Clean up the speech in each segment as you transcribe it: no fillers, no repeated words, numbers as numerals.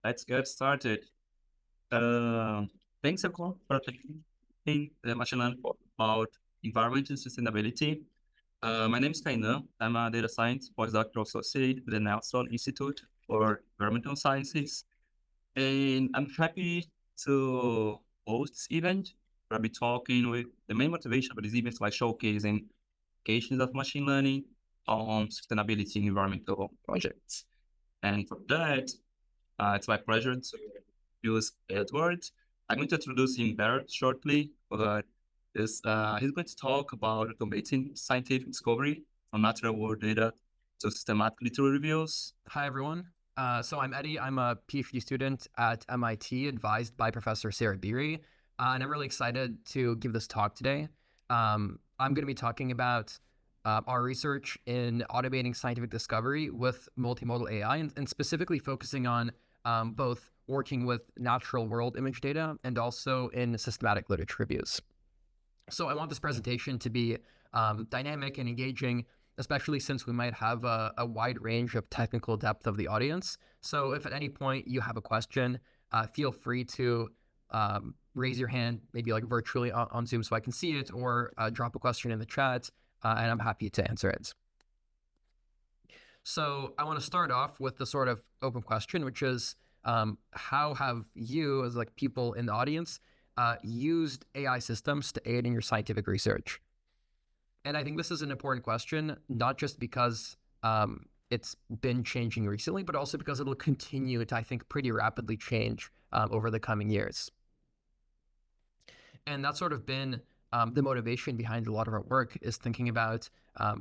Let's get started. Uh, Thanks everyone for taking the machine learning about environment and sustainability. My name is Kainan. I'm a data science postdoctoral associate with the Nelson Institute for Environmental Sciences. And I'm happy to host this event. I'll be talking with the main motivation for this event is by showcasing applications of machine learning on sustainability and environmental projects. And for that, it's my pleasure to use Edward. I'm going to introduce him better shortly, but he's going to talk about automating scientific discovery from natural world data to systematic literary reviews. Hi, everyone. So I'm Eddie. I'm a PhD student at MIT, advised by Professor Sarah Beery, and I'm really excited to give this talk today. I'm going to be talking about our research in automating scientific discovery with multimodal AI, and specifically focusing on both working with natural world image data and also in systematic literature reviews. So I want this presentation to be dynamic and engaging, especially since we might have a wide range of technical depth of the audience. So if at any point you have a question, feel free to raise your hand, maybe like virtually on Zoom so I can see it, or drop a question in the chat, and I'm happy to answer it. So I want to start off with the sort of open question, which is how have you, as like people in the audience, used AI systems to aid in your scientific research? And I think this is an important question, not just because it's been changing recently, but also because it'll continue to, I think, pretty rapidly change over the coming years. And that's sort of been the motivation behind a lot of our work, is thinking about,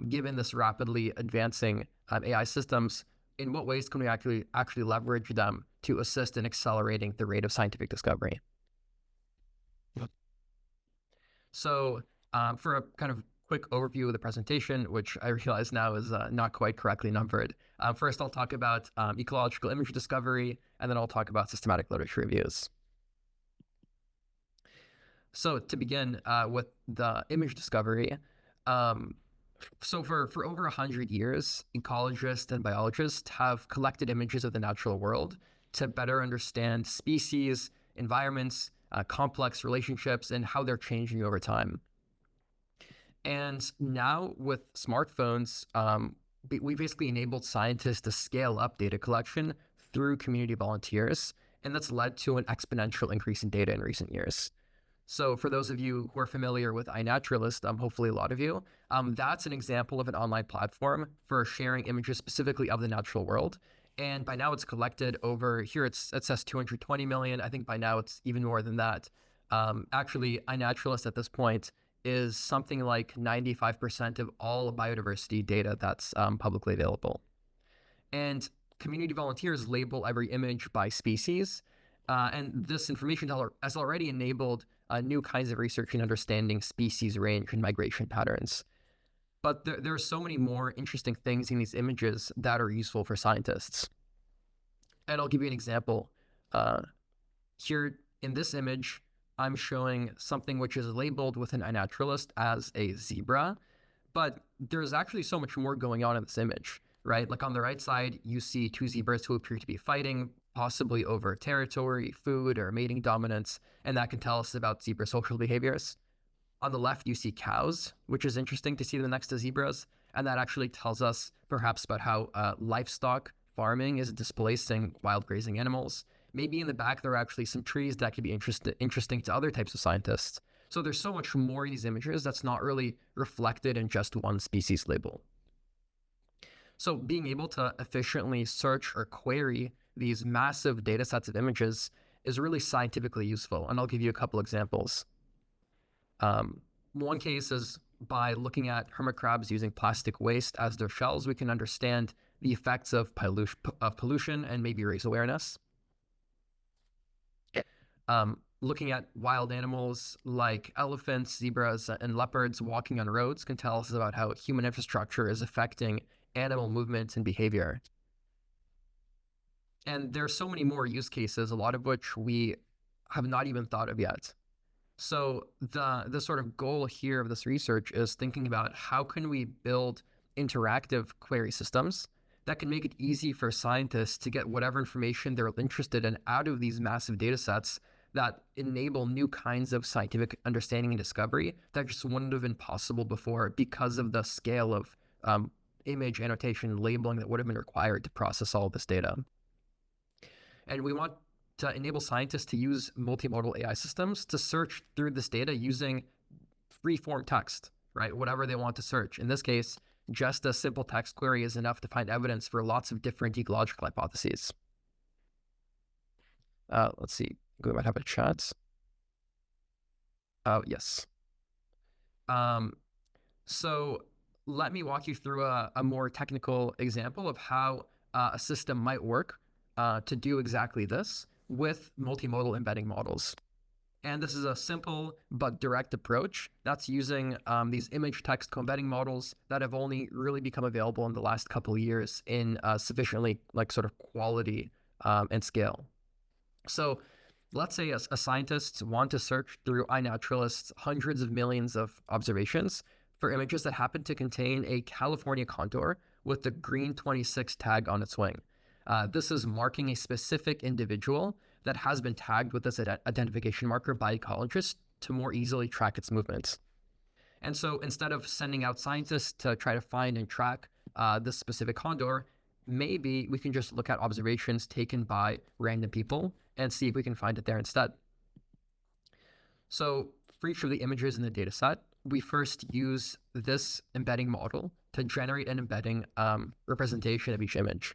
given this rapidly advancing AI systems, in what ways can we actually leverage them to assist in accelerating the rate of scientific discovery? So for a kind of quick overview of the presentation, which I realize now is not quite correctly numbered, first I'll talk about ecological image discovery, and then I'll talk about systematic literature reviews. So to begin with the image discovery, so for over 100 years, ecologists and biologists have collected images of the natural world to better understand species, environments, complex relationships, and how they're changing over time. And now with smartphones, we basically enabled scientists to scale up data collection through community volunteers, and that's led to an exponential increase in data in recent years. So for those of you who are familiar with iNaturalist, hopefully a lot of you, that's an example of an online platform for sharing images specifically of the natural world. And by now it's collected over, here it says 220 million. I think by now it's even more than that. Actually, iNaturalist at this point is something like 95% of all biodiversity data that's publicly available. And community volunteers label every image by species. And this information has already enabled new kinds of research in understanding species range and migration patterns. But there are so many more interesting things in these images that are useful for scientists. And I'll give you an example. Here in this image, I'm showing something which is labeled with an iNaturalist as a zebra, but there's actually so much more going on in this image, right? Like on the right side, you see two zebras who appear to be fighting, possibly over territory, food, or mating dominance, and that can tell us about zebra social behaviors. On the left, you see cows, which is interesting to see them next to zebras, and that actually tells us perhaps about how livestock farming is displacing wild grazing animals. Maybe in the back, there are actually some trees that could be interesting to other types of scientists. So there's so much more in these images that's not really reflected in just one species label. So being able to efficiently search or query these massive data sets of images is really scientifically useful. And I'll give you a couple examples. One case is by looking at hermit crabs using plastic waste as their shells, we can understand the effects of pollution and maybe raise awareness. Looking at wild animals like elephants, zebras, and leopards walking on roads can tell us about how human infrastructure is affecting animal movement and behavior. And there are so many more use cases, a lot of which we have not even thought of yet. So the sort of goal here of this research is thinking about how can we build interactive query systems that can make it easy for scientists to get whatever information they're interested in out of these massive data sets that enable new kinds of scientific understanding and discovery that just wouldn't have been possible before because of the scale of image annotation and labeling that would have been required to process all of this data. And we want to enable scientists to use multimodal AI systems to search through this data using free-form text, right? Whatever they want to search. In this case, just a simple text query is enough to find evidence for lots of different ecological hypotheses. Let's see, we might have a chat. Oh, yes. So let me walk you through a more technical example of how a system might work to do exactly this with multimodal embedding models. And this is a simple but direct approach that's using these image text co-embedding models that have only really become available in the last couple of years in sufficiently sort of quality and scale. So let's say a scientist want to search through iNaturalist's hundreds of millions of observations for images that happen to contain a California condor with the green 26 tag on its wing. This is marking a specific individual that has been tagged with this identification marker by ecologists to more easily track its movements. And so instead of sending out scientists to try to find and track this specific condor, maybe we can just look at observations taken by random people and see if we can find it there instead. So for each of the images in the data set, we first use this embedding model to generate an embedding representation of each image.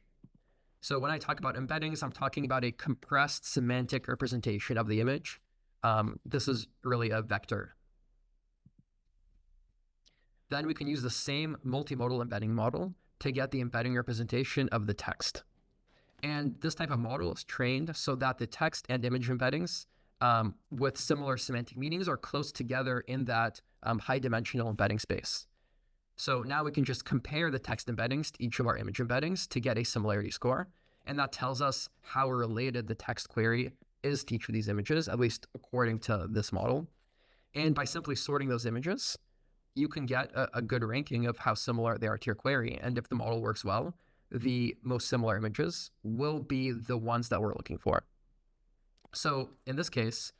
So when I talk about embeddings, I'm talking about a compressed semantic representation of the image. This is really a vector. Then we can use the same multimodal embedding model to get the embedding representation of the text. And this type of model is trained so that the text and image embeddings with similar semantic meanings are close together in that high dimensional embedding space. So now we can just compare the text embeddings to each of our image embeddings to get a similarity score. And that tells us how related the text query is to each of these images, at least according to this model. And by simply sorting those images, you can get a good ranking of how similar they are to your query. And if the model works well, the most similar images will be the ones that we're looking for. So in this case,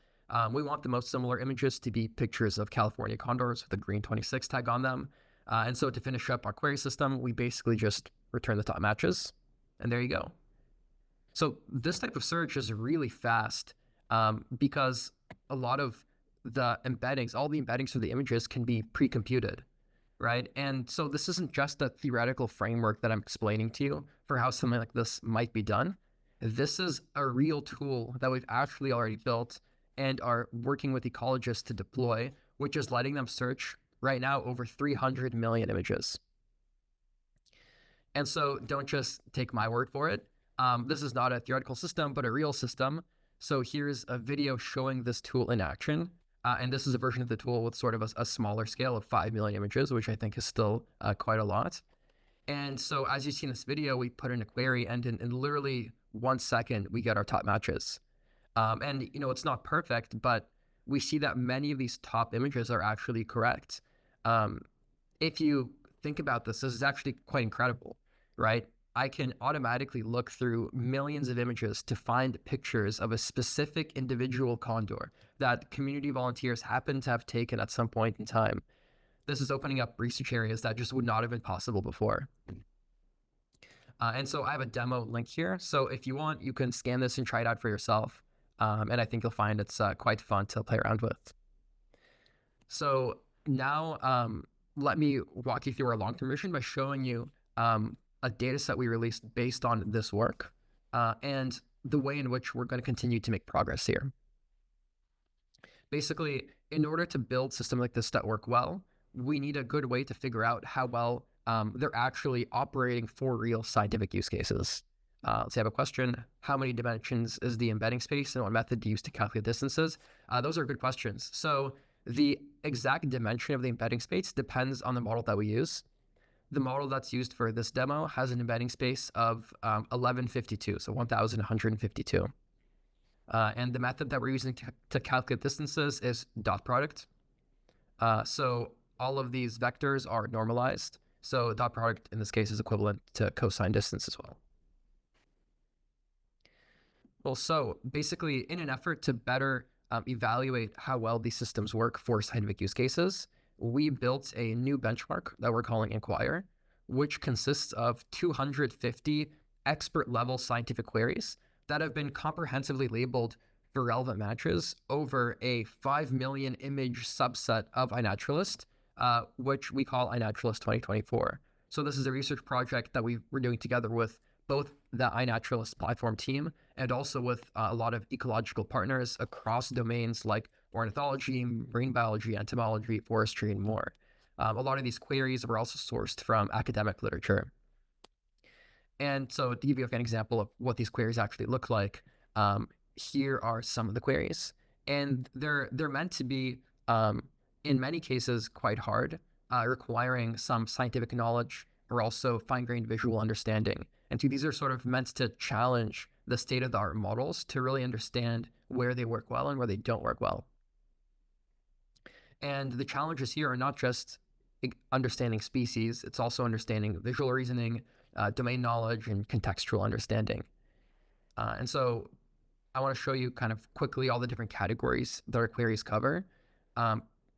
we want the most similar images to be pictures of California condors with a green 26 tag on them. And so to finish up our query system, we basically just return the top matches, and there you go. So this type of search is really fast because a lot of the embeddings, all the embeddings for the images can be pre-computed, right? And so this isn't just a theoretical framework that I'm explaining to you for how something like this might be done. This is a real tool that we've actually already built and are working with ecologists to deploy, which is letting them search right now over 300 million images. And so don't just take my word for it. This is not a theoretical system, but a real system. So here's a video showing this tool in action. And this is a version of the tool with sort of a smaller scale of 5 million images, which I think is still quite a lot. And so as you see in this video, we put in a query, and in literally 1 second, we get our top matches. And it's not perfect, but we see that many of these top images are actually correct. If you think about this is actually quite incredible, right? I can automatically look through millions of images to find pictures of a specific individual condor that community volunteers happen to have taken at some point in time. This is opening up research areas that just would not have been possible before. And so I have a demo link here. So if you want, you can scan this and try it out for yourself. And I think you'll find it's quite fun to play around with. So now let me walk you through our long-term vision by showing you a data set we released based on this work and the way in which we're going to continue to make progress here. Basically, in order to build systems like this that work well, we need a good way to figure out how well they're actually operating for real scientific use cases. Let's say I have a question. How many dimensions is the embedding space, and what method do you use to calculate distances? Those are good questions. So the exact dimension of the embedding space depends on the model that we use. The model that's used for this demo has an embedding space of 1152, so 1152. And the method that we're using to calculate distances is dot product. So all of these vectors are normalized. So dot product in this case is equivalent to cosine distance as well. Well, so basically, in an effort to better evaluate how well these systems work for scientific use cases, we built a new benchmark that we're calling Inquire, which consists of 250 expert level scientific queries that have been comprehensively labeled for relevant matches over a 5 million image subset of iNaturalist, which we call iNaturalist 2024. So this is a research project that we're doing together with both the iNaturalist platform team and also with a lot of ecological partners across domains like ornithology, marine biology, entomology, forestry, and more. A lot of these queries were also sourced from academic literature. And so to give you an example of what these queries actually look like, here are some of the queries. And they're meant to be, in many cases, quite hard, requiring some scientific knowledge or also fine-grained visual understanding. And so these are sort of meant to challenge the state-of-the-art models to really understand where they work well and where they don't work well. And the challenges here are not just understanding species, it's also understanding visual reasoning, domain knowledge, and contextual understanding. And so I want to show you kind of quickly all the different categories that our queries cover,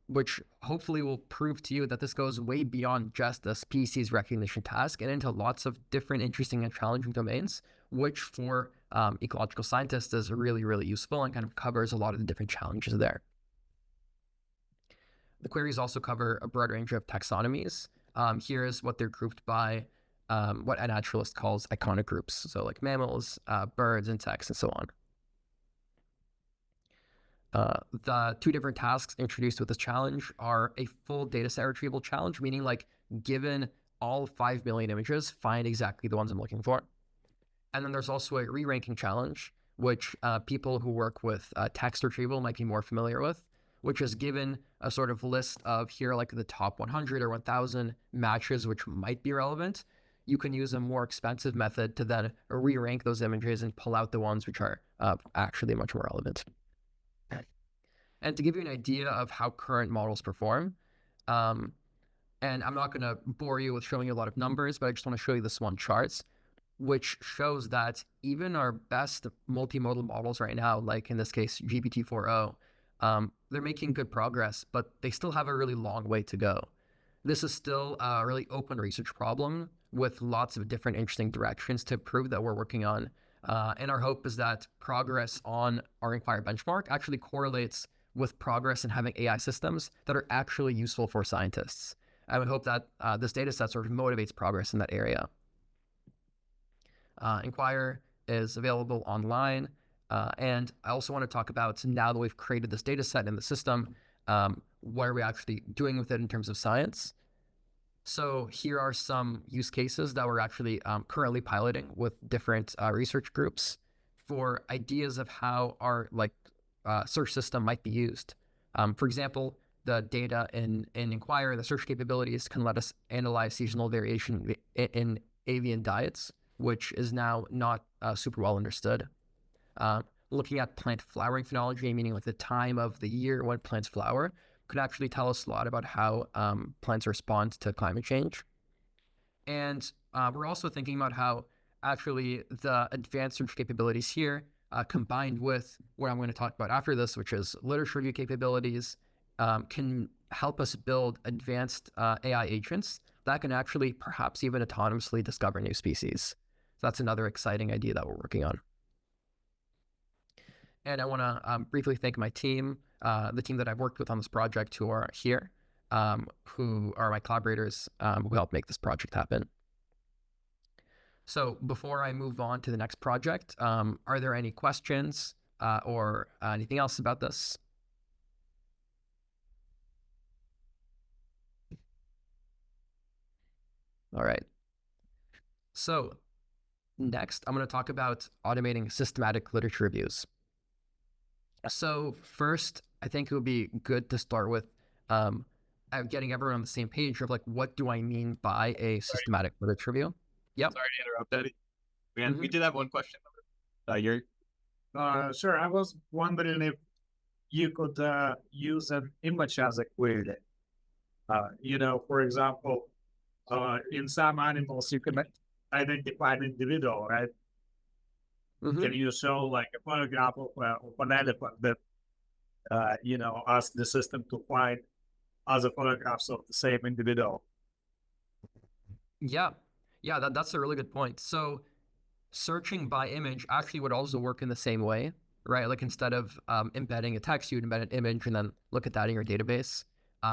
which hopefully will prove to you that this goes way beyond just a species recognition task and into lots of different interesting and challenging domains, which for ecological scientists is really, really useful and kind of covers a lot of the different challenges there. The queries also cover a broad range of taxonomies. Here is what they're grouped by, what a naturalist calls iconic groups, so like mammals, birds, insects, and so on. The two different tasks introduced with this challenge are a full data set retrieval challenge, meaning like given all 5 million images, find exactly the ones I'm looking for. And then there's also a re-ranking challenge, which people who work with text retrieval might be more familiar with, which is given a sort of list of here like the top 100 or 1,000 matches which might be relevant. You can use a more expensive method to then re-rank those images and pull out the ones which are actually much more relevant. And to give you an idea of how current models perform, and I'm not going to bore you with showing you a lot of numbers, but I just want to show you this one chart, which shows that even our best multimodal models right now, like in this case, GPT-4o, they're making good progress, but they still have a really long way to go. This is still a really open research problem with lots of different interesting directions to prove that we're working on. And our hope is that progress on our Inquire benchmark actually correlates with progress in having AI systems that are actually useful for scientists. I would hope that this data set sort of motivates progress in that area. Inquire is available online. And I also want to talk about, now that we've created this data set in the system, what are we actually doing with it in terms of science? So here are some use cases that we're actually currently piloting with different research groups for ideas of how our search system might be used. For example, the data in Inquire, the search capabilities can let us analyze seasonal variation in avian diets, which is now not super well understood. Looking at plant flowering phenology, meaning like the time of the year when plants flower, could actually tell us a lot about how plants respond to climate change. And we're also thinking about how actually the advanced search capabilities here, combined with what I'm going to talk about after this, which is literature review capabilities, can help us build advanced AI agents that can actually perhaps even autonomously discover new species. So that's another exciting idea that we're working on. And I want to briefly thank my team, the team that I've worked with on this project who are here, who are my collaborators who helped make this project happen. So before I move on to the next project, are there any questions or anything else about this? All right. So next, I'm going to talk about automating systematic literature reviews. So first, I think it would be good to start with getting everyone on the same page of like, what do I mean by a systematic literature review? Yep. Sorry to interrupt, Eddie. We did have one question. Sure. I was wondering if you could use an image as a query. For example, in some animals, you can identify an individual, right? Mhm. Can you show like a photograph of an elephant that, ask the system to find other photographs of the same individual? Yeah, yeah, that's a really good point. So searching by image actually would also work in the same way, right? Like instead of embedding a text, you'd embed an image and then look at that in your database.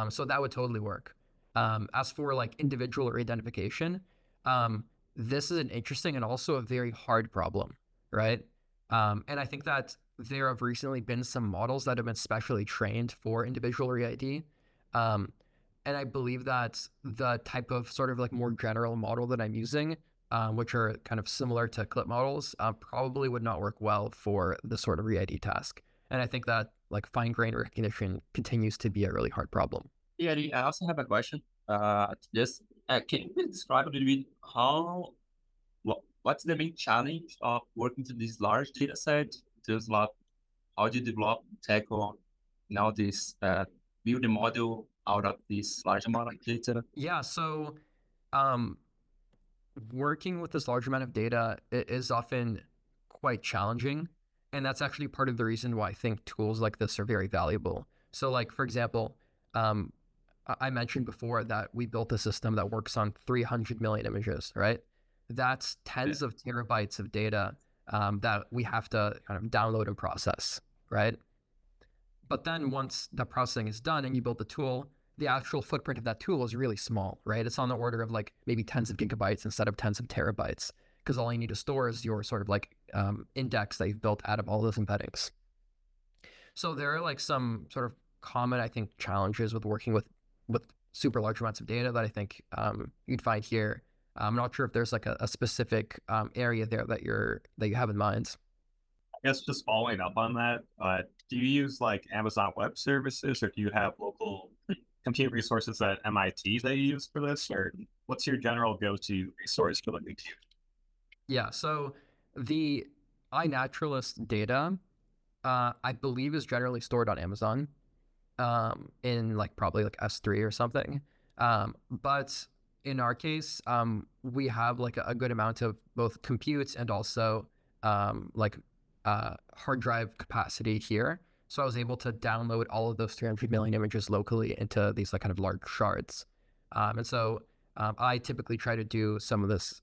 So that would totally work. As for like individual or identification, um, this is an interesting and also a very hard problem, right? And I think that there have recently been some models that have been specially trained for individual re-ID. Um, and I believe that the type of sort of like more general model that I'm using, which are kind of similar to clip models, probably would not work well for the sort of re-ID task. And I think that like fine grained recognition continues to be a really hard problem. Yeah, I also have a question. Just can you describe a little bit what's the main challenge of working to this large data set? Just like how do you develop, tackle now this build a model out of this large amount of data? Yeah, so um, working with this large amount of data is often quite challenging. And that's actually part of the reason why I think tools like this are very valuable. So, like, for example, um, I mentioned before that we built a system that works on 300 million images, right? That's Yeah. tens of terabytes of data that we have to kind of download and process, right? But then once the processing is done and you build the tool, the actual footprint of that tool is really small, right? It's on the order of like maybe tens of gigabytes instead of tens of terabytes, because all you need to store is your sort of like index that you've built out of all those embeddings. So there are like some sort of common, I think, challenges with working with super large amounts of data that I think you'd find here. I'm not sure if there's like a specific area there that you have in mind. I guess just following up on that, do you use like Amazon Web Services, or do you have local compute resources at MIT that you use for this, or what's your general go-to resource for looking to? Yeah, so the iNaturalist data, I believe, is generally stored on Amazon, in like probably like S3 or something. But in our case, we have like a good amount of both compute and also like hard drive capacity here. So I was able to download all of those 300 million images locally into these like kind of large shards. And so I typically try to do some of this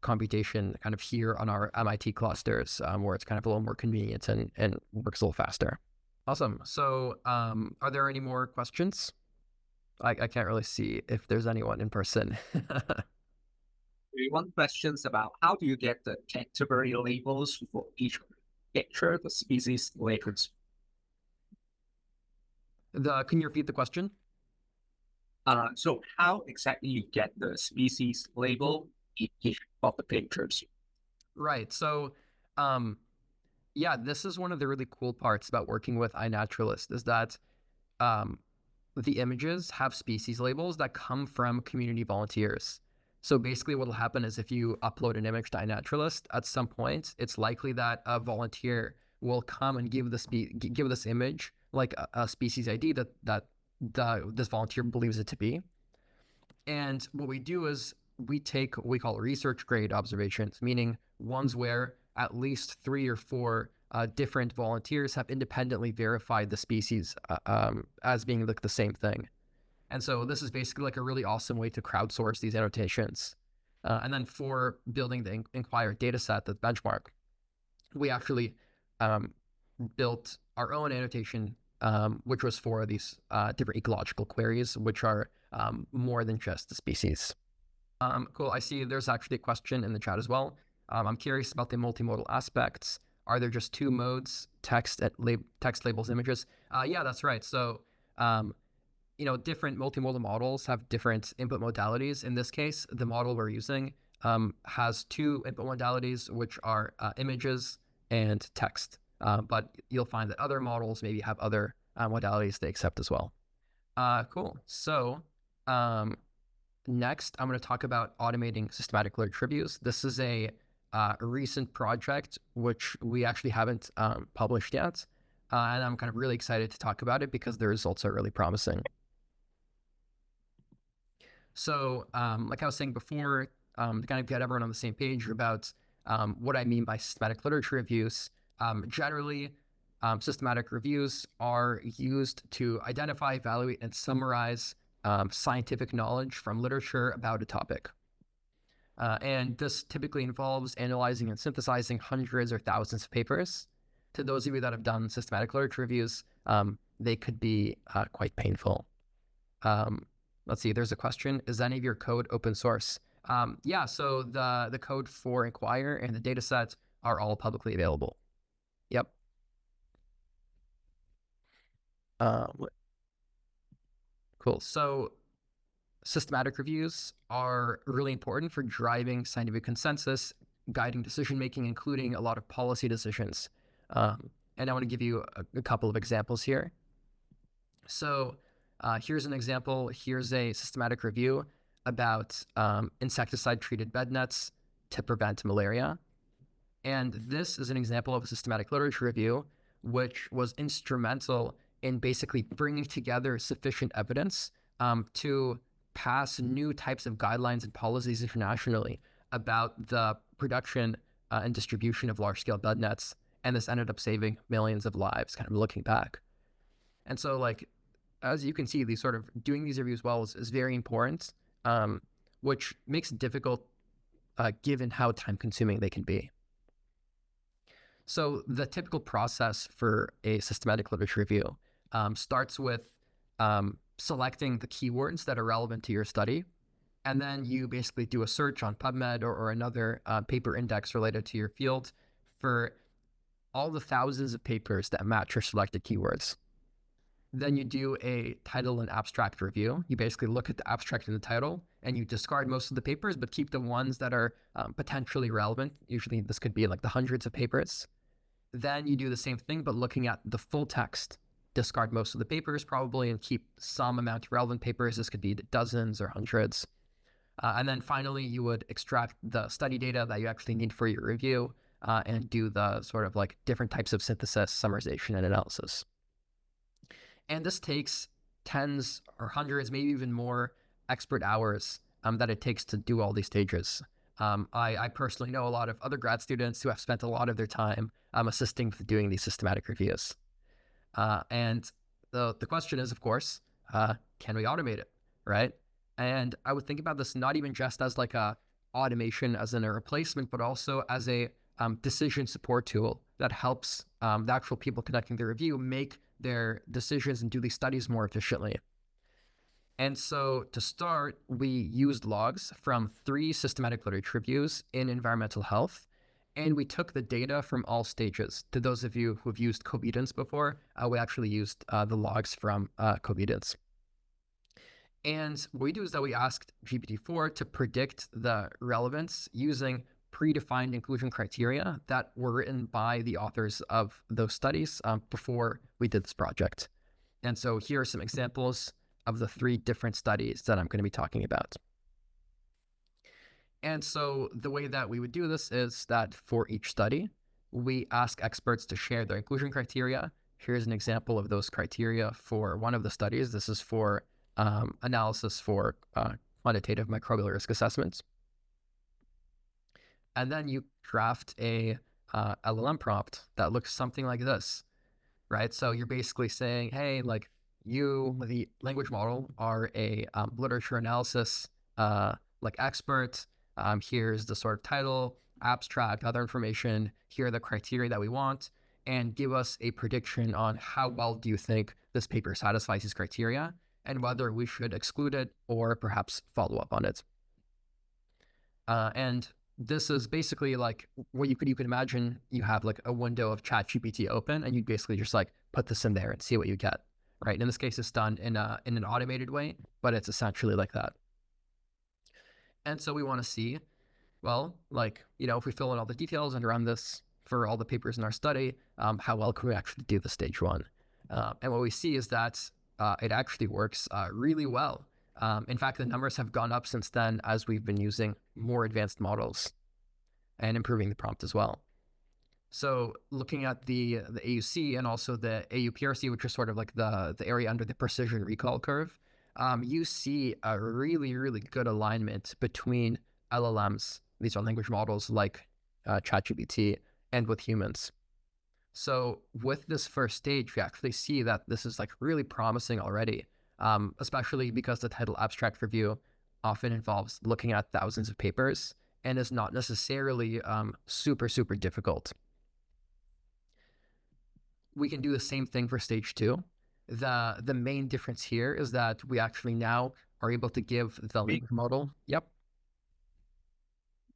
computation kind of here on our MIT clusters, where it's kind of a little more convenient and works a little faster. Awesome. So, are there any more questions? I can't really see if there's anyone in person. We want questions about how do you get the category labels for each picture, the species labels. Can you repeat the question? So how exactly you get the species label in each of the pictures? Right. So, um, yeah, this is one of the really cool parts about working with iNaturalist is that um, the images have species labels that come from community volunteers. So basically, what will happen is if you upload an image to iNaturalist, at some point, it's likely that a volunteer will come and give this image like a species ID that this volunteer believes it to be. And what we do is we take what we call research grade observations, meaning ones where at least 3 or 4 different volunteers have independently verified the species as being like the same thing. And so this is basically like a really awesome way to crowdsource these annotations. And then for building the Inquire dataset, the benchmark, we actually built our own annotation, which was for these different ecological queries, which are more than just the species. Cool. I see there's actually a question in the chat as well. I'm curious about the multimodal aspects. Are there just 2 modes, text labels, images? Yeah, that's right. So, different multimodal models have different input modalities. In this case, the model we're using has 2 input modalities, which are images and text. But you'll find that other models maybe have other modalities they accept as well. Cool. So, next, I'm going to talk about automating systematic large reviews. This is a recent project which we actually haven't published yet, and I'm kind of really excited to talk about it because the results are really promising. So, like I was saying before, to kind of get everyone on the same page about what I mean by systematic literature reviews, generally, systematic reviews are used to identify, evaluate, and summarize scientific knowledge from literature about a topic. And this typically involves analyzing and synthesizing hundreds or thousands of papers. To those of you that have done systematic literature reviews, they could be quite painful. Let's see, there's a question. Is any of your code open source? Yeah, so the code for Inquire and the data sets are all publicly available. Yep. Cool. So systematic reviews are really important for driving scientific consensus, guiding decision making, including a lot of policy decisions. And I want to give you a couple of examples here. So here's an example. Here's a systematic review about insecticide-treated bed nets to prevent malaria. And this is an example of a systematic literature review, which was instrumental in basically bringing together sufficient evidence to pass new types of guidelines and policies internationally about the production and distribution of large-scale bed nets. And this ended up saving millions of lives, kind of looking back. And so, like, as you can see, these sort of doing these reviews well is very important, which makes it difficult given how time-consuming they can be. So the typical process for a systematic literature review starts with selecting the keywords that are relevant to your study. And then you basically do a search on PubMed or another paper index related to your field for all the thousands of papers that match your selected keywords. Then you do a title and abstract review. You basically look at the abstract and the title, and you discard most of the papers, but keep the ones that are potentially relevant. Usually this could be like the hundreds of papers. Then you do the same thing, but looking at the full text. Discard most of the papers probably and keep some amount of relevant papers. This could be dozens or hundreds. And then finally, you would extract the study data that you actually need for your review and do the sort of like different types of synthesis, summarization, and analysis. And this takes tens or hundreds, maybe even more expert hours that it takes to do all these stages. I personally know a lot of other grad students who have spent a lot of their time assisting with doing these systematic reviews. And the question is, of course, can we automate it, right? And I would think about this not even just as like a automation as in a replacement, but also as a decision support tool that helps the actual people conducting the review make their decisions and do these studies more efficiently. And so to start, we used logs from 3 systematic literature reviews in environmental health, and we took the data from all stages. To those of you who've used Cobidence before, we actually used the logs from Cobidence. And what we do is that we asked GPT-4 to predict the relevance using predefined inclusion criteria that were written by the authors of those studies before we did this project. And so here are some examples of the 3 different studies that I'm going to be talking about. And so the way that we would do this is that for each study, we ask experts to share their inclusion criteria. Here's an example of those criteria for one of the studies. This is for analysis for quantitative microbial risk assessments. And then you draft a LLM prompt that looks something like this, right? So you're basically saying, hey, like you, the language model, are a literature analysis like expert. Here's the sort of title, abstract, other information. Here are the criteria that we want, and give us a prediction on how well do you think this paper satisfies these criteria, and whether we should exclude it or perhaps follow up on it. And this is basically like what you could imagine you have like a window of ChatGPT open, and you basically just like put this in there and see what you get, right? In this case, it's done in an automated way, but it's essentially like that. And so we want to see, well, like, you know, if we fill in all the details and run this for all the papers in our study, how well can we actually do the stage 1? And what we see is that it actually works really well. In fact, the numbers have gone up since then as we've been using more advanced models and improving the prompt as well. So looking at the AUC and also the AUPRC, which is sort of like the area under the precision recall curve, you see a really, really good alignment between LLMs, these are language models like ChatGPT, and with humans. So with this first stage, we actually see that this is like really promising already, especially because the title abstract review often involves looking at thousands of papers and is not necessarily super, super difficult. We can do the same thing for stage 2. The main difference here is that we actually now are able to give the language model. Yep.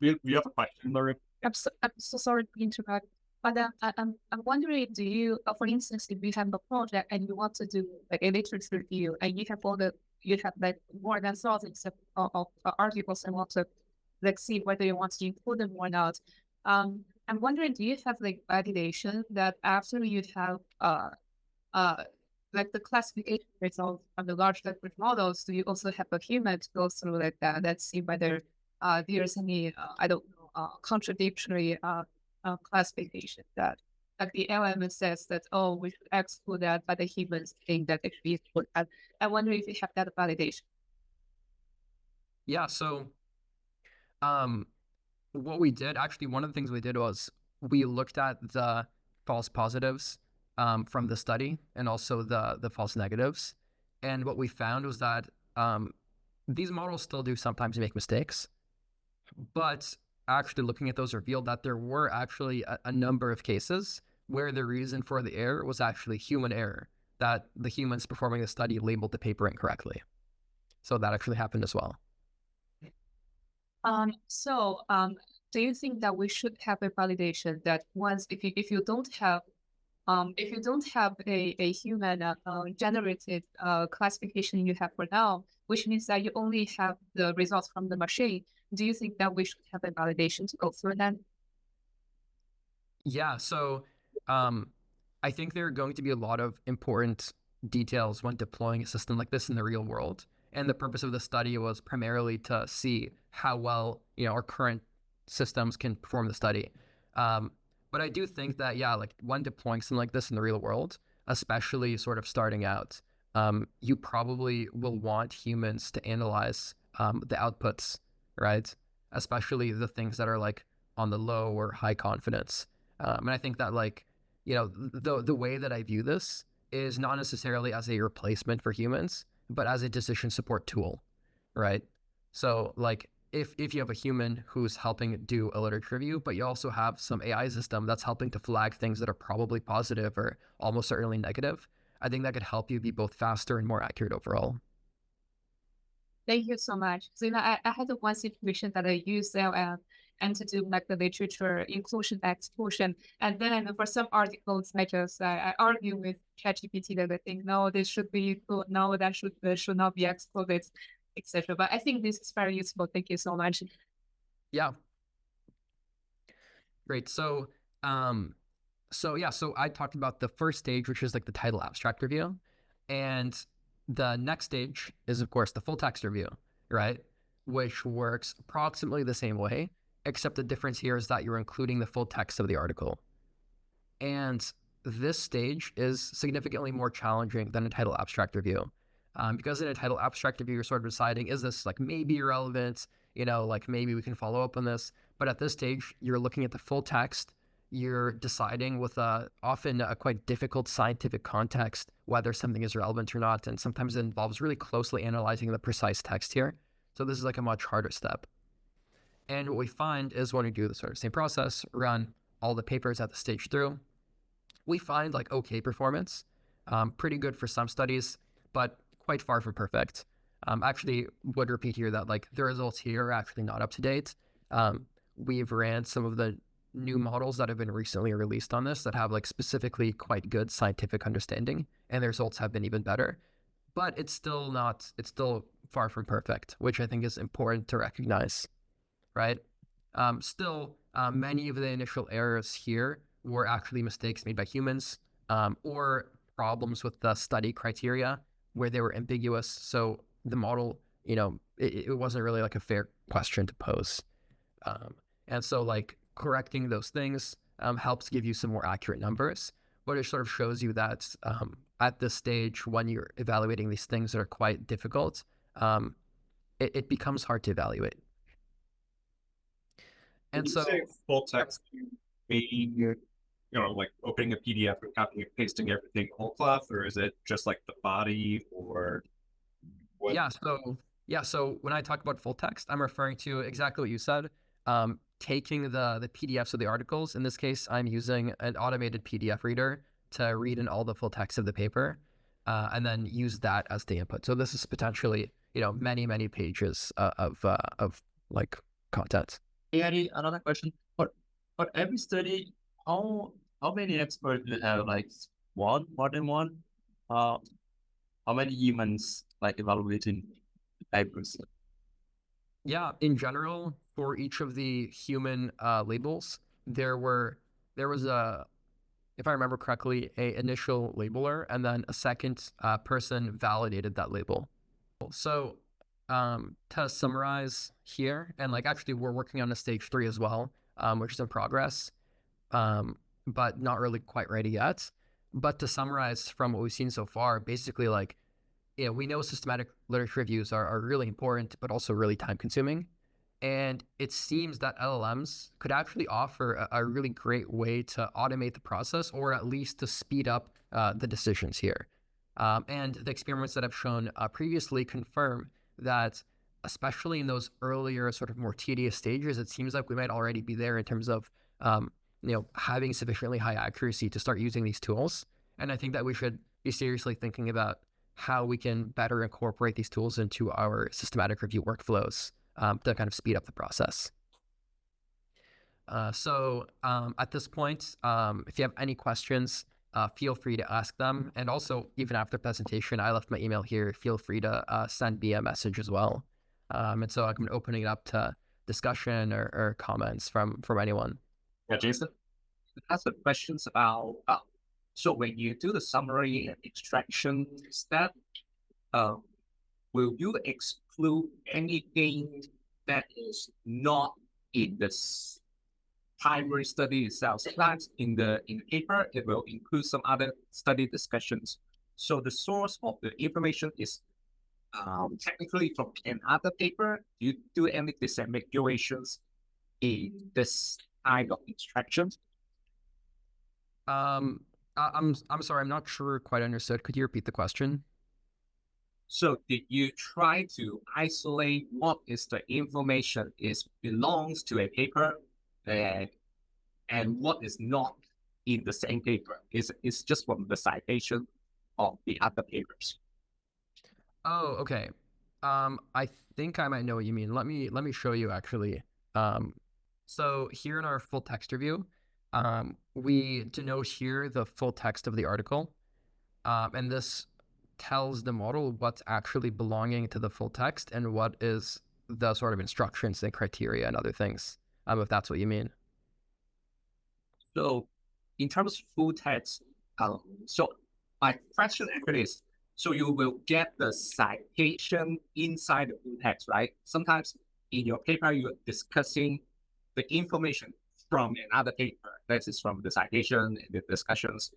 We have a question, Larry. I'm so sorry to interrupt, but I'm wondering, do you, for instance, if you have a project and you want to do like a literature review and you have you have like more than thousands of articles and want to like see whether you want to include them or not. I'm wondering, do you have like validation that after you have like the classification results from the large language models, do you also have a human to go through like that? Let's see whether there's any I don't know contradictory classification that like the LM says that, oh, we should exclude that, but the humans think that it should be excluded. I wonder if you have that validation. Yeah. So what we did, actually, one of the things we did was we looked at the false positives from the study and also the false negatives. And what we found was that these models still do sometimes make mistakes, but actually looking at those revealed that there were actually a number of cases where the reason for the error was actually human error, that the humans performing the study labeled the paper incorrectly. So that actually happened as well. Do you think that we should have a validation that once if you don't have a human generated classification you have for now, which means that you only have the results from the machine, do you think that we should have a validation to go through that? Yeah, so I think there are going to be a lot of important details when deploying a system like this in the real world. And the purpose of the study was primarily to see how well, our current systems can perform the study. But I do think that, yeah, like when deploying something like this in the real world, especially sort of starting out, you probably will want humans to analyze the outputs, right? Especially the things that are like on the low or high confidence. And I think that the way that I view this is not necessarily as a replacement for humans, but as a decision support tool, right? So like if you have a human who's helping do a literature review, but you also have some AI system that's helping to flag things that are probably positive or almost certainly negative, I think that could help you be both faster and more accurate overall. Thank you so much. So, I had one situation that I used LM and to do like the literature inclusion, exclusion. And then for some articles, I argue with ChatGPT that I think, no, this should be included. No, that should not be excluded, etc. But I think this is very useful. Thank you so much. Yeah. Great. So, so I talked about the first stage, which is like the title abstract review. And the next stage is, of course, the full text review, right? Which works approximately the same way, except the difference here is that you're including the full text of the article. And this stage is significantly more challenging than a title abstract review. Because in a title abstract review, you're sort of deciding, is this like maybe irrelevant? Like maybe we can follow up on this. But at this stage, you're looking at the full text. You're deciding with often a quite difficult scientific context whether something is relevant or not. And sometimes it involves really closely analyzing the precise text here. So this is like a much harder step. And what we find is when we do the sort of same process, run all the papers at the stage through, we find like okay performance, pretty good for some studies, but quite far from perfect. Actually would repeat here that like the results here are actually not up to date. We've ran some of the new models that have been recently released on this that have like specifically quite good scientific understanding, and the results have been even better. But it's still far from perfect, which I think is important to recognize, right? Still, many of the initial errors here were actually mistakes made by humans or problems with the study criteria where they were ambiguous. So the model, it wasn't really like a fair question to pose. And so like correcting those things helps give you some more accurate numbers. but it sort of shows you that at this stage, when you're evaluating these things that are quite difficult, it becomes hard to evaluate. And so, full text being, like opening a PDF and copying and pasting everything whole cloth, or is it just like the body or what? So when I talk about full text, I'm referring to exactly what you said. Taking the PDFs of the articles. In this case, I'm using an automated PDF reader to read in all the full text of the paper, and then use that as the input. So this is potentially, many pages of like content. Hey, another question. For every study, how many experts will have, like one, more than one? How many humans like evaluating papers? Yeah, in general, for each of the human labels, there was a, if I remember correctly, a initial labeler, and then a second person validated that label. So to summarize here, and like actually we're working on a stage 3 as well, which is in progress, but not really quite ready yet. But to summarize from what we've seen so far, basically like, we know systematic literature reviews are really important, but also really time consuming. And it seems that LLMs could actually offer a really great way to automate the process, or at least to speed up the decisions here. And the experiments that I've shown previously confirm that, especially in those earlier, sort of more tedious stages, it seems like we might already be there in terms of having sufficiently high accuracy to start using these tools. And I think that we should be seriously thinking about how we can better incorporate these tools into our systematic review workflows to kind of speed up the process. So at this point, if you have any questions, feel free to ask them. And also, even after the presentation, I left my email here. Feel free to send me a message as well. And so I'm opening it up to discussion or comments from anyone. Yeah, Jason? I have some questions about, so when you do the summary and extraction step, will you exclude anything that is not in the primary study itself? Sometimes in the paper, it will include some other study discussions. So the source of the information is technically from another paper. Do you do any disambiguations in this kind of extractions? I'm sorry, I'm not sure quite understood. Could you repeat the question? So did you try to isolate what is the information belongs to a paper and what is not in the same paper? It's just from the citation of the other papers. Oh, okay. I think I might know what you mean. Let me show you actually. So here in our full text review, we denote here the full text of the article, and this tells the model what's actually belonging to the full text and what is the sort of instructions and criteria and other things, if that's what you mean. So in terms of full text, so my question actually is, so you will get the citation inside the full text, right? Sometimes in your paper, you're discussing the information from another paper. That is from the citation and the discussions.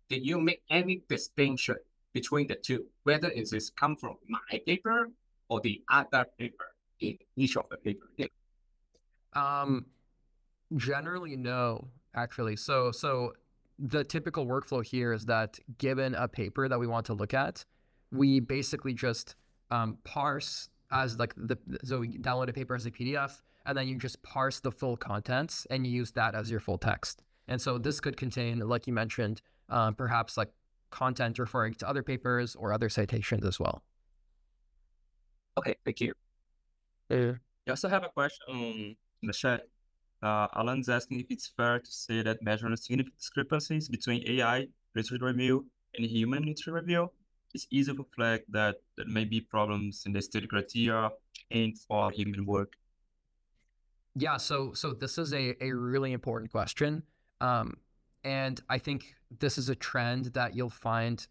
Did you make any distinction between the two, whether it is come from my paper or the other paper in each of the paper? Generally, no, actually. So the typical workflow here is that given a paper that we want to look at, we basically just parse as like so we download a paper as a PDF, and then you just parse the full contents and you use that as your full text. And so this could contain, like you mentioned, perhaps like content referring to other papers or other citations as well. Okay, thank you. I also have a question in the chat. Alan's asking if it's fair to say that measuring significant discrepancies between AI literature review and human literature review is easy to flag that there may be problems in the study criteria and for human work. Yeah, so this is a really important question. And I think this is a trend that you'll find,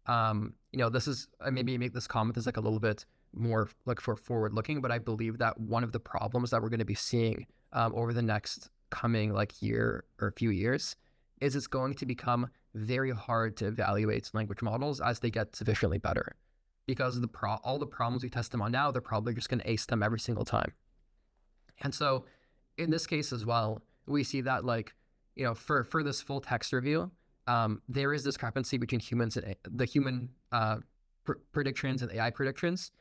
this is, maybe make this comment as like a little bit more like for forward looking, but I believe that one of the problems that we're going to be seeing over the next coming like year or a few years is it's going to become very hard to evaluate language models as they get sufficiently better, because all the problems we test them on now, they're probably just going to ace them every single time. And so in this case as well, we see that, like, for this full text review, there is discrepancy between humans and the human predictions and AI predictions.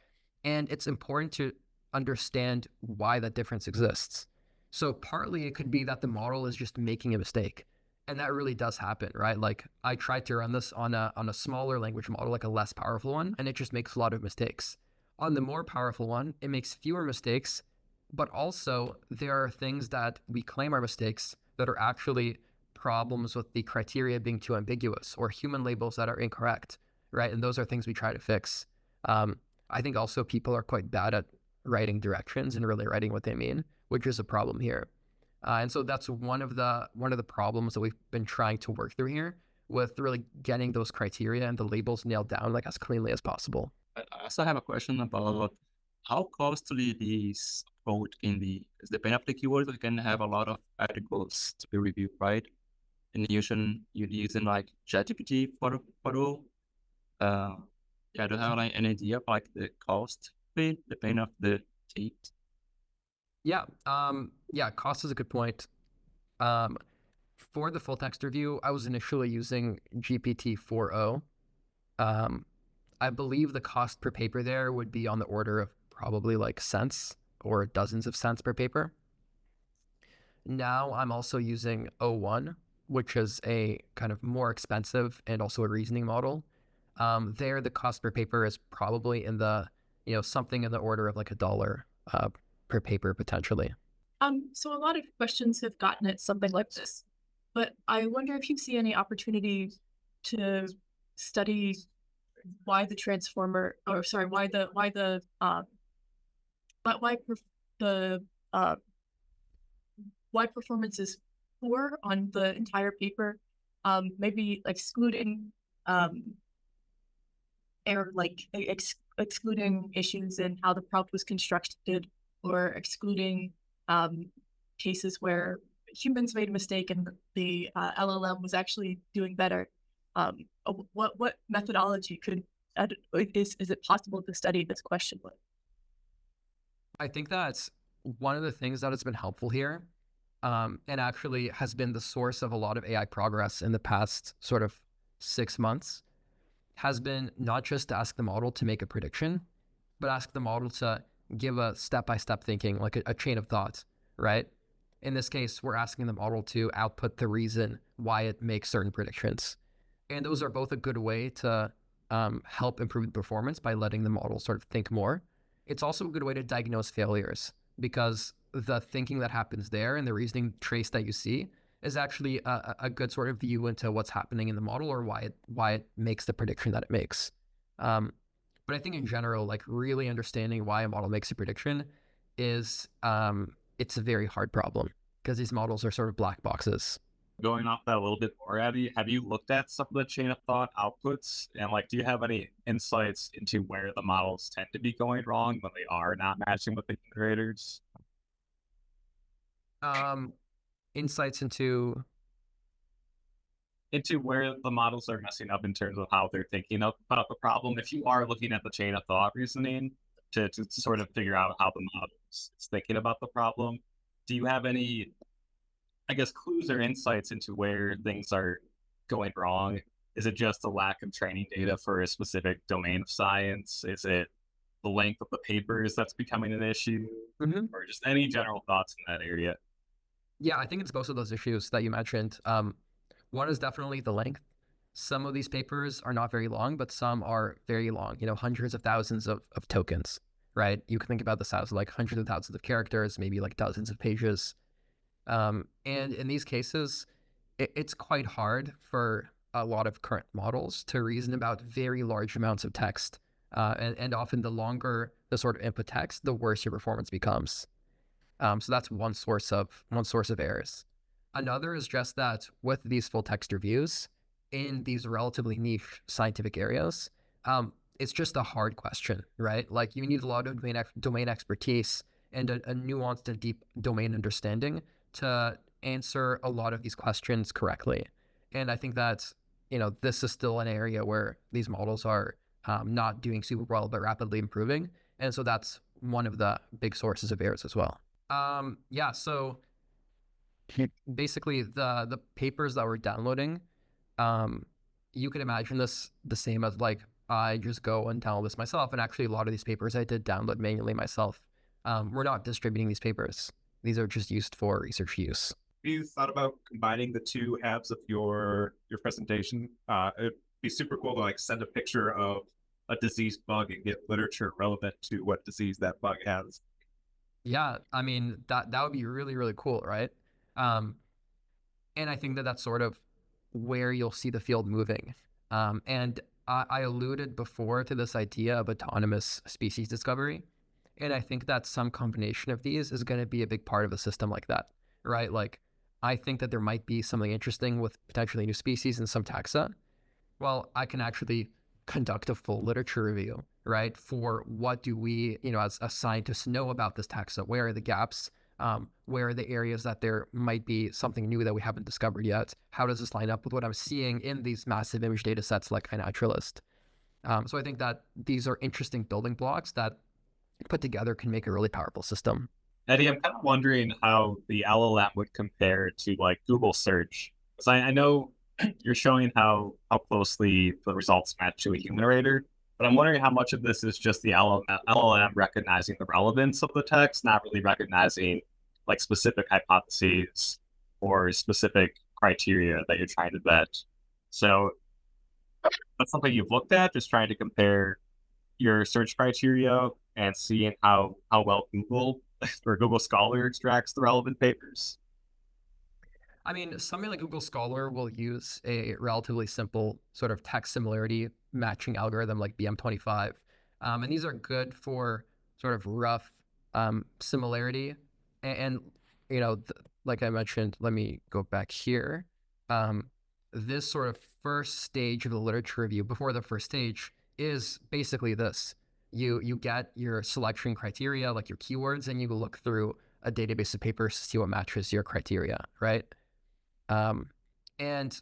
And it's important to understand why that difference exists. So partly it could be that the model is just making a mistake. And that really does happen, right? Like, I tried to run this on a smaller language model, like a less powerful one, and it just makes a lot of mistakes. On the more powerful one, it makes fewer mistakes, but also there are things that we claim are mistakes that are actually problems with the criteria being too ambiguous, or human labels that are incorrect, right? And those are things we try to fix. I think also people are quite bad at writing directions and really writing what they mean, which is a problem here. And so that's one of the problems that we've been trying to work through here, with really getting those criteria and the labels nailed down, like, as cleanly as possible. I also have a question about how costly this approach can be. Because depending on the keywords, we can have a lot of articles to be reviewed, right? And you're using like ChatGPT for yeah, do you have like an idea of like the cost of it, depending on the date? Yeah, cost is a good point. For the full text review, I was initially using GPT 4o. I believe the cost per paper there would be on the order of probably like cents or dozens of cents per paper. Now I'm also using O1, which is a kind of more expensive and also a reasoning model. There, the cost per paper is probably in the, something in the order of like $1 per paper potentially. So a lot of questions have gotten at something like this, but I wonder if you see any opportunity to study why the transformer, or sorry, why performance is poor on the entire paper, maybe excluding error, like excluding issues in how the prompt was constructed, or excluding cases where humans made a mistake and the LLM was actually doing better. What methodology is it possible to study this question with? I think that's one of the things that has been helpful here, and actually has been the source of a lot of AI progress in the past sort of 6 months, has been not just to ask the model to make a prediction, but ask the model to give a step-by-step thinking, like a chain of thought, right? In this case, we're asking the model to output the reason why it makes certain predictions. And those are both a good way to help improve the performance by letting the model sort of think more. It's also a good way to diagnose failures, because the thinking that happens there and the reasoning trace that you see is actually a good sort of view into what's happening in the model, or why it makes the prediction that it makes. But I think in general, like, really understanding why a model makes a prediction is it's a very hard problem, because these models are sort of black boxes. Going off that a little bit more, Abby, have you looked at some of the chain of thought outputs? And like, do you have any insights into where the models tend to be going wrong when they are not matching with the generators? Insights into where the models are messing up in terms of how they're thinking about the problem. If you are looking at the chain of thought reasoning to sort of figure out how the model is thinking about the problem, do you have any, I guess, clues or insights into where things are going wrong? Is it just a lack of training data for a specific domain of science? Is it the length of the papers that's becoming an issue? Or just any general thoughts in that area? Yeah, I think it's both of those issues that you mentioned. One is definitely the length. Some of these papers are not very long, but some are very long, hundreds of thousands of tokens, right? You can think about this as like hundreds of thousands of characters, maybe like dozens of pages. And in these cases, it's quite hard for a lot of current models to reason about very large amounts of text. And often the longer the sort of input text, the worse your performance becomes. So that's one source of errors. Another is just that with these full text reviews in these relatively niche scientific areas, it's just a hard question, right? Like, you need a lot of domain expertise and a nuanced and deep domain understanding to answer a lot of these questions correctly. And I think that this is still an area where these models are not doing super well, but rapidly improving. And so that's one of the big sources of errors as well. Yeah, so basically the papers that we're downloading, you could imagine this the same as like I just go and download this myself. And actually a lot of these papers I did download manually myself. We're not distributing these papers. These are just used for research use. Have you thought about combining the two halves of your presentation? It'd be super cool to like send a picture of a diseased bug and get literature relevant to what disease that bug has. Yeah, I mean that would be really, really cool, right? And I think that that's sort of where you'll see the field moving. And I alluded before to this idea of autonomous species discovery. And I think that some combination of these is going to be a big part of a system like that, right? Like, I think that there might be something interesting with potentially new species and some taxa. Well, I can actually conduct a full literature review, right? For what do we, as scientists know about this taxa? Where are the gaps? Where are the areas that there might be something new that we haven't discovered yet? How does this line up with what I'm seeing in these massive image data sets like iNaturalist? So I think that these are interesting building blocks that put together can make a really powerful system. Eddie, I'm kind of wondering how the LLM would compare to like Google search. Because I know you're showing how closely the results match to a human rater, but I'm wondering how much of this is just the LLM recognizing the relevance of the text, not really recognizing like specific hypotheses or specific criteria that you're trying to vet. So that's something you've looked at, just trying to compare your search criteria and seeing how well Google or Google Scholar extracts the relevant papers. I mean, something like Google Scholar will use a relatively simple sort of text similarity matching algorithm like BM25. And these are good for sort of rough similarity. And like I mentioned, let me go back here. This sort of first stage of the literature review, before the first stage, is basically this. You get your selection criteria, like your keywords, and you look through a database of papers to see what matches your criteria, right? And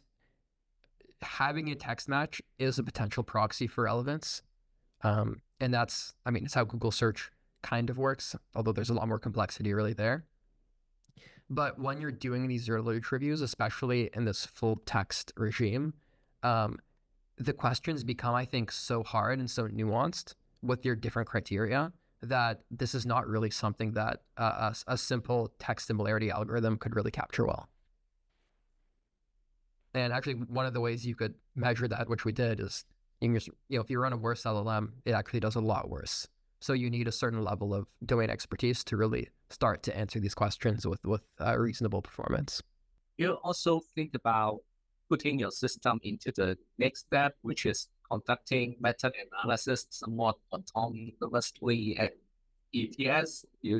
having a text match is a potential proxy for relevance. And it's how Google search kind of works, although there's a lot more complexity really there. But when you're doing these zero literature reviews, especially in this full text regime, the questions become, I think, so hard and so nuanced with your different criteria that this is not really something that a simple text similarity algorithm could really capture well. And actually, one of the ways you could measure that, which we did, is you can just, if you run a worse LLM, it actually does a lot worse. So you need a certain level of domain expertise to really start to answer these questions with reasonable performance. You also think about putting your system into the next step, which is conducting meta-analysis somewhat autonomously. And if yes, you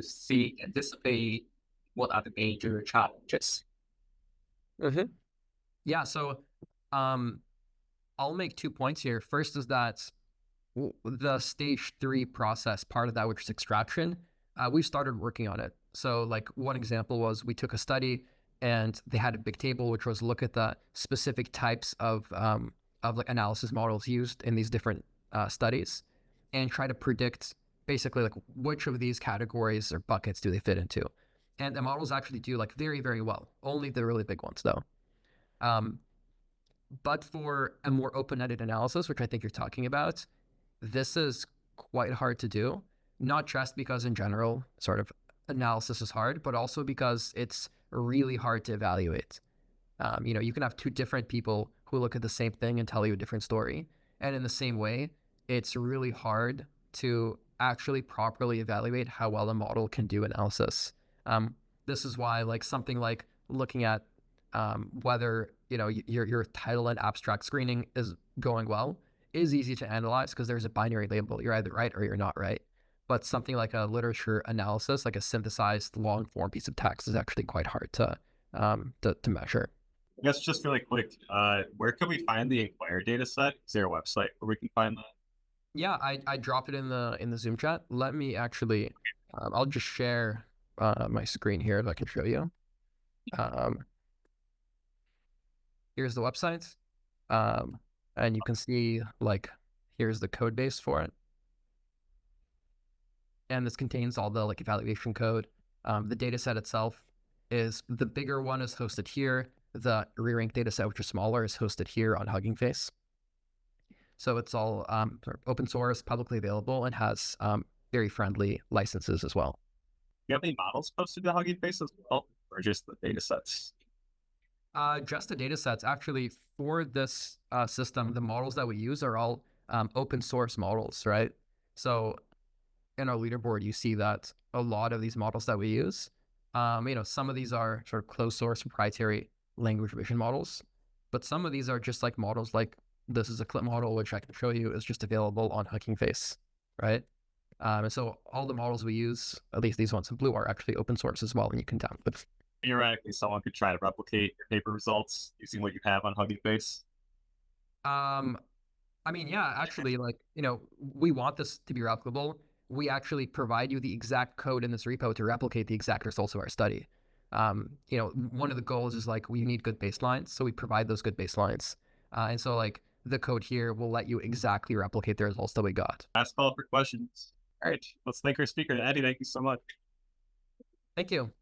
anticipate what are the major challenges? Mm-hmm. Yeah, so I'll make 2 points here. First is that the stage 3 process, part of that, which is extraction, we started working on it. So like one example was we took a study and they had a big table, which was look at the specific types of like analysis models used in these different studies and try to predict basically like which of these categories or buckets do they fit into. And the models actually do like very, very well. Only the really big ones though. But for a more open-ended analysis, which I think you're talking about, this is quite hard to do, not just because in general, sort of analysis is hard, but also because it's really hard to evaluate. You can have two different people who look at the same thing and tell you a different story. And in the same way, it's really hard to actually properly evaluate how well a model can do analysis. This is why like something like looking at whether your title and abstract screening is going well is easy to analyze because there's a binary label. You're either right or you're not right. But something like a literature analysis, like a synthesized long form piece of text, is actually quite hard to measure. I guess just really quick, where can we find the Inquire data set? Is there a website where we can find that? Yeah, I dropped it in the Zoom chat. Let me actually, I'll just share my screen here if I can show you. Here's the website. And you can see, like, here's the code base for it. And this contains all the like evaluation code. The data set itself is, the bigger one is hosted here. The re-rank data set, which is smaller, is hosted here on Hugging Face. So it's all sort of open source, publicly available, and has very friendly licenses as well. Do you have any models posted to Hugging Face as well, or just the data sets? Just the data sets. Actually, for this system, the models that we use are all open source models, right? So in our leaderboard, you see that a lot of these models that we use, some of these are sort of closed source proprietary language vision models, but some of these are just like models like this is a clip model, which I can show you is just available on Hugging Face, right? And so all the models we use, at least these ones in blue, are actually open source as well, and you can download. Theoretically, someone could try to replicate your paper results using what you have on Hugging Face. I mean, yeah, actually, like, we want this to be replicable. We actually provide you the exact code in this repo to replicate the exact results of our study. One of the goals is like, we need good baselines, so we provide those good baselines. And so like the code here will let you exactly replicate the results that we got. Last call for questions. All right, let's thank our speaker. Eddie, thank you so much. Thank you.